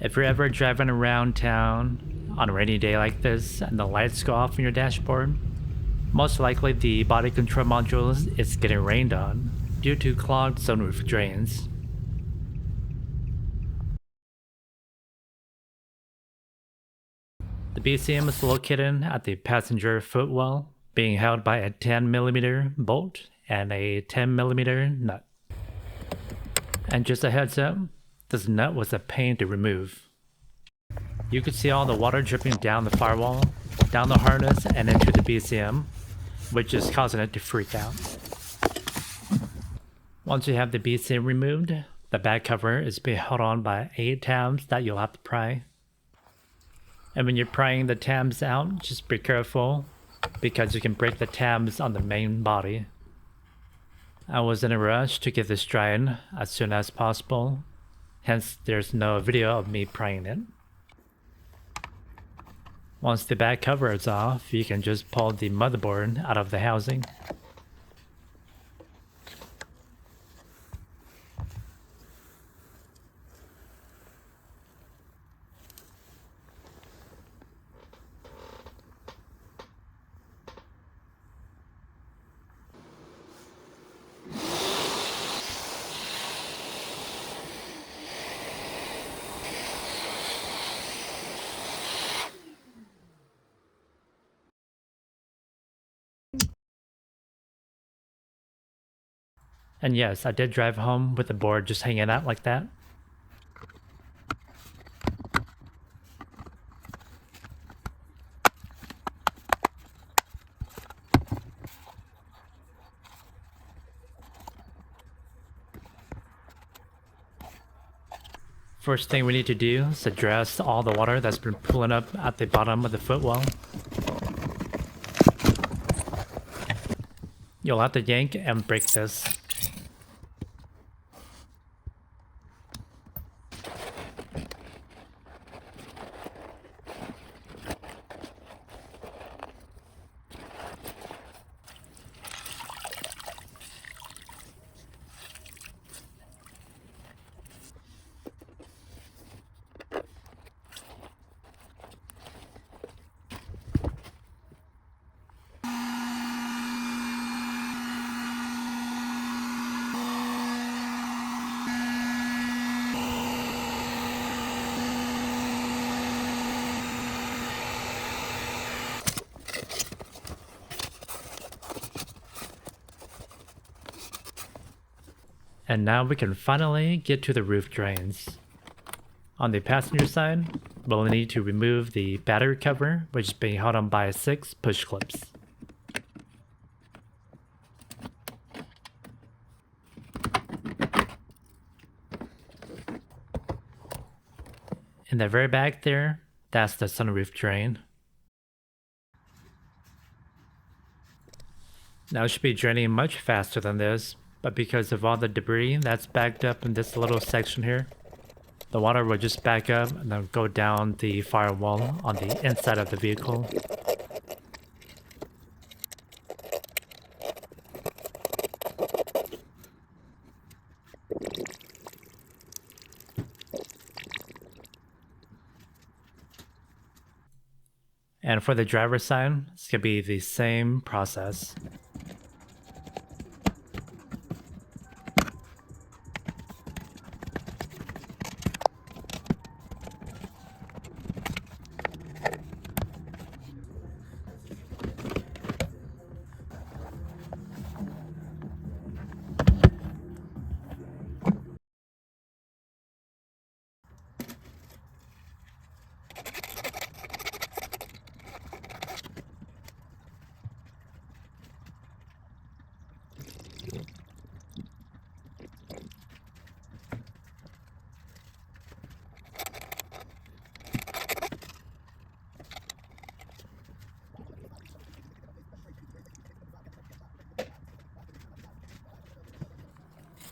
If you're ever driving around town on a rainy day like this and the lights go off on your dashboard, most likely the body control module is getting rained on due to clogged sunroof drains. The BCM is located at the passenger footwell, being held by a 10mm bolt and a 10mm nut. And just a heads up, this nut was a pain to remove. You could see all the water dripping down the firewall, down the harness, and into the BCM, which is causing it to freak out. Once you have the BCM removed, the back cover is being held on by 8 tabs that you'll have to pry. And when you're prying the tabs out, just be careful, because you can break the tabs on the main body. I was in a rush to get this dried as soon as possible, hence there's no video of me prying it. Once the back cover is off, you can just pull the motherboard out of the housing. And yes, I did drive home with the board just hanging out like that. First thing we need to do is address all the water that's been pooling up at the bottom of the footwell. You'll have to yank and break this. And now we can finally get to the roof drains. On the passenger side, we'll need to remove the battery cover, which is being held on by 6 push clips. In the very back there, that's the sunroof drain. Now it should be draining much faster than this, but because of all the debris that's backed up in this little section here, the water will just back up and then go down the firewall on the inside of the vehicle. And for the driver's side, it's going to be the same process.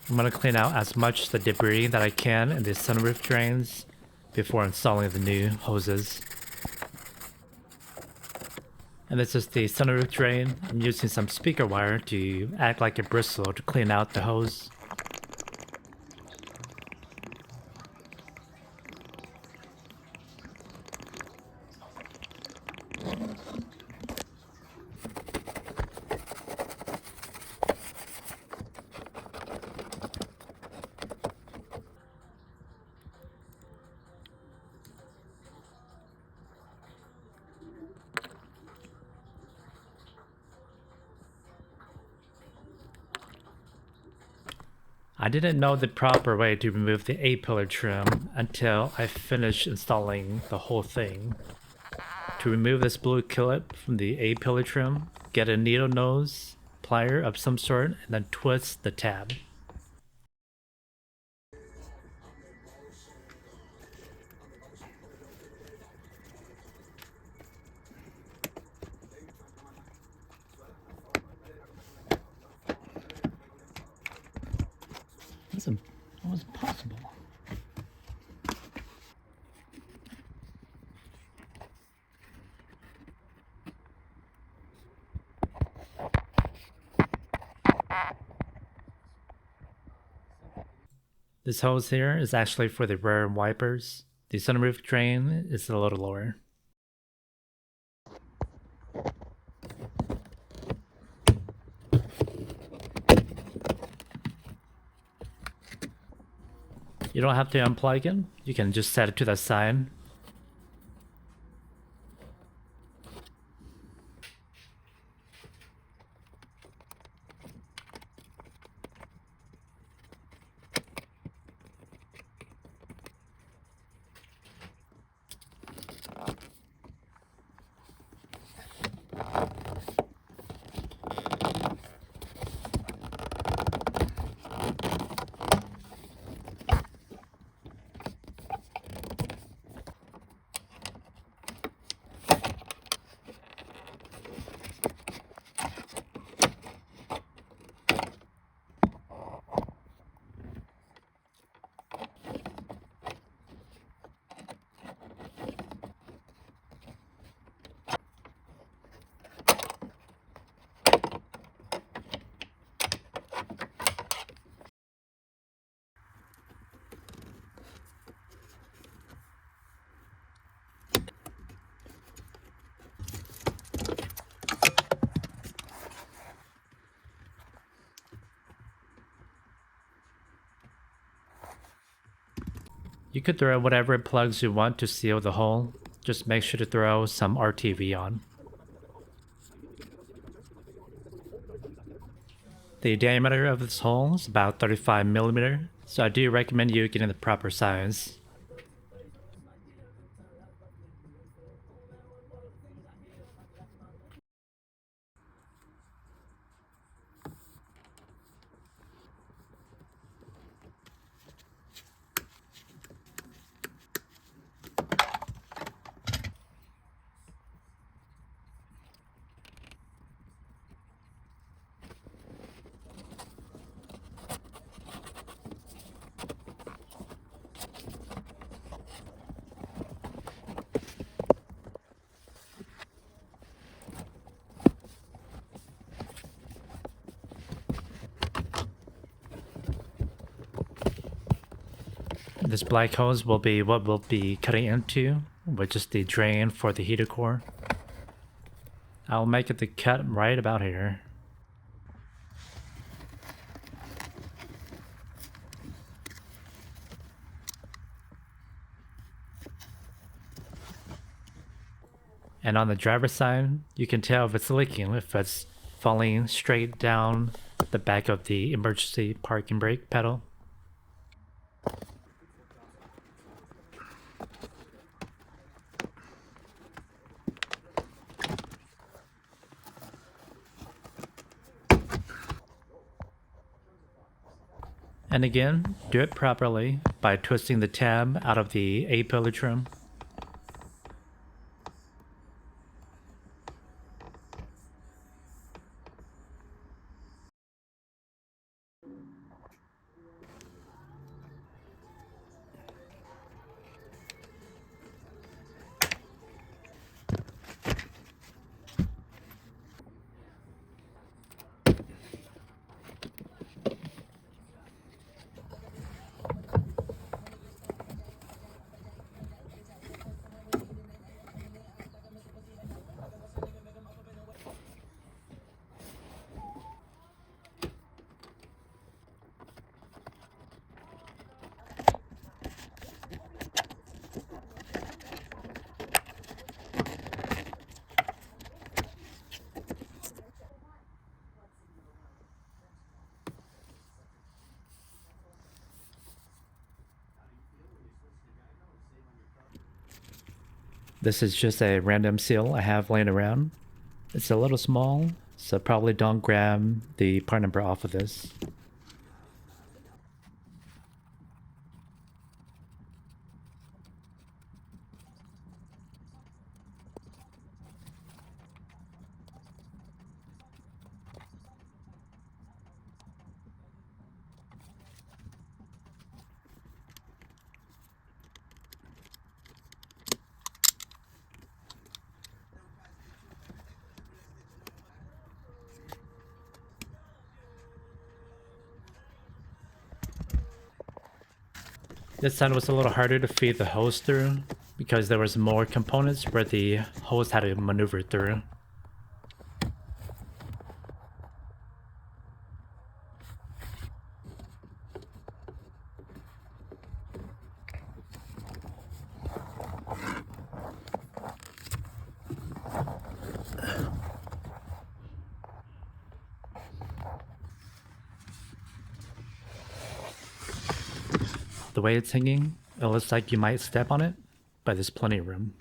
I'm going to clean out as much the debris that I can in the sunroof drains before installing the new hoses. And this is the sunroof drain. I'm using some speaker wire to act like a bristle to clean out the hose. I didn't know the proper way to remove the A-pillar trim until I finished installing the whole thing. To remove this blue clip from the A-pillar trim, get a needle nose plier of some sort and then twist the tab. That was impossible. This hose here is actually for the rear wipers. The sunroof drain is a little lower. You don't have to unplug it, you can just set it to the side. You could throw whatever plugs you want to seal the hole. Just make sure to throw some RTV on. The diameter of this hole is about 35mm, so I do recommend you getting the proper size. This black hose will be what we'll be cutting into, which is the drain for the heater core. I'll make it the cut right about here. And on the driver's side, you can tell if it's leaking if it's falling straight down the back of the emergency parking brake pedal. And again, do it properly by twisting the tab out of the A-pillar trim. This is just a random seal I have laying around. It's a little small, so probably don't grab the part number off of this. This side was a little harder to feed the hose through because there was more components where the hose had to maneuver through. The way it's hanging, it looks like you might step on it, but there's plenty of room.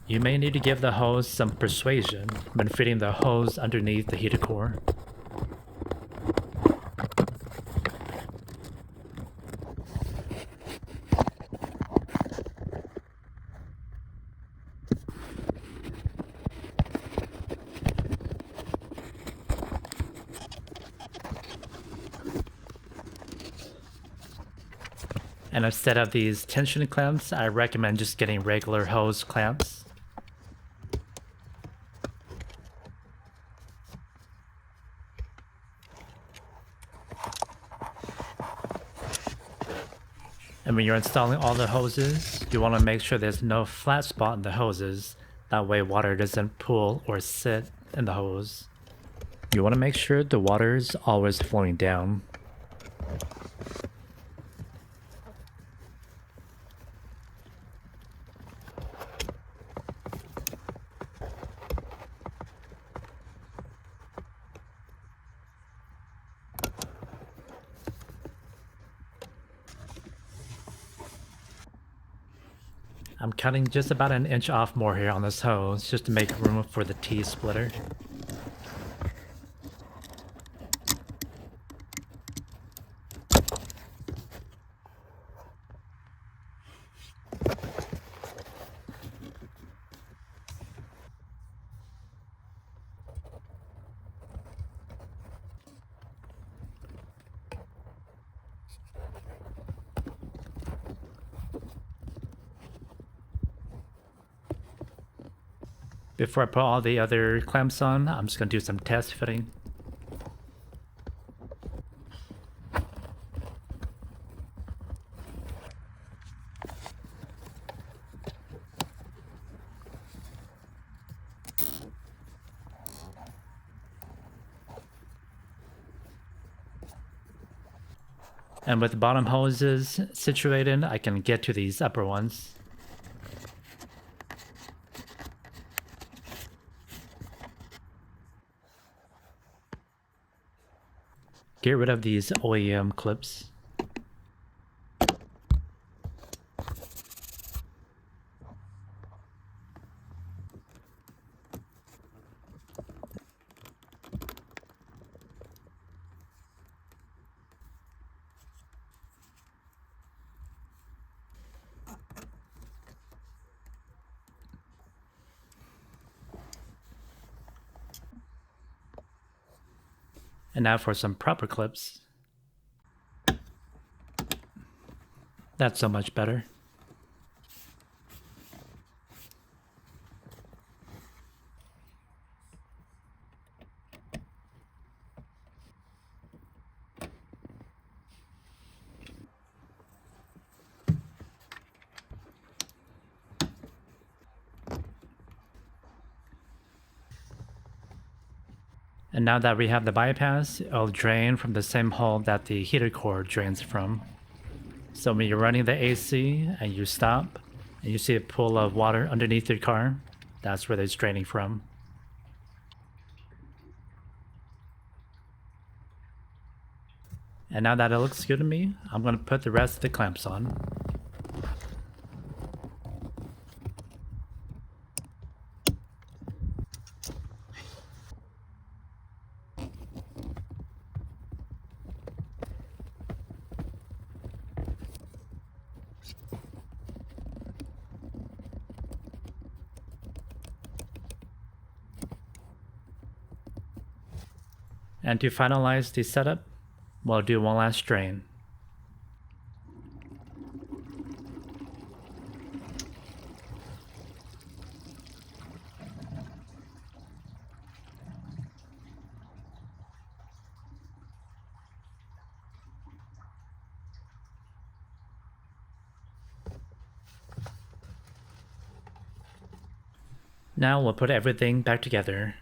You may need to give the hose some persuasion when fitting the hose underneath the heater core. And instead of these tension clamps, I recommend just getting regular hose clamps. And when you're installing all the hoses, you want to make sure there's no flat spot in the hoses. That way water doesn't pool or sit in the hose. You want to make sure the water is always flowing down. I'm cutting just about an inch off more here on this hose just to make room for the T-splitter. Before I put all the other clamps on, I'm just going to do some test fitting. And with the bottom hoses situated, I can get to these upper ones. Get rid of these OEM clips. And now for some proper clips. That's so much better. And now that we have the bypass, it'll drain from the same hole that the heater core drains from. So when you're running the AC and you stop and you see a pool of water underneath your car, that's where it's draining from. And now that it looks good to me, I'm going to put the rest of the clamps on. And to finalize the setup, we'll do one last drain. Now we'll put everything back together.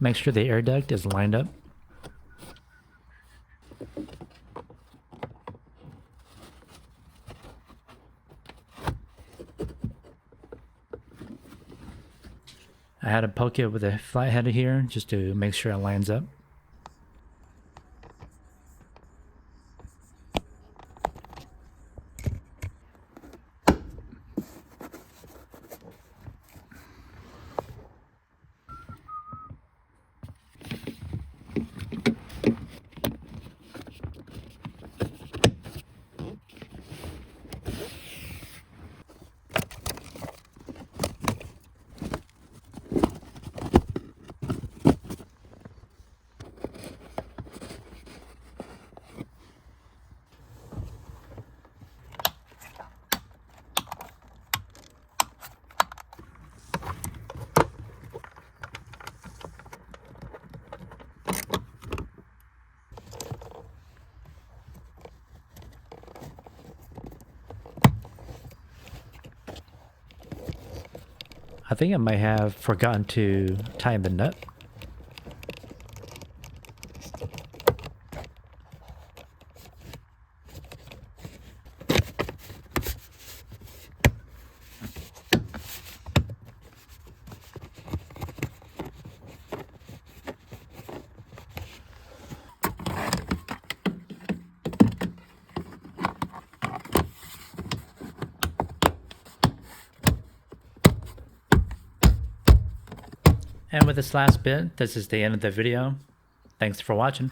Make sure the air duct is lined up. I had to poke it with a flathead here just to make sure it lines up. I think I might have forgotten to tighten the nut. And with this last bit, this is the end of the video. Thanks for watching.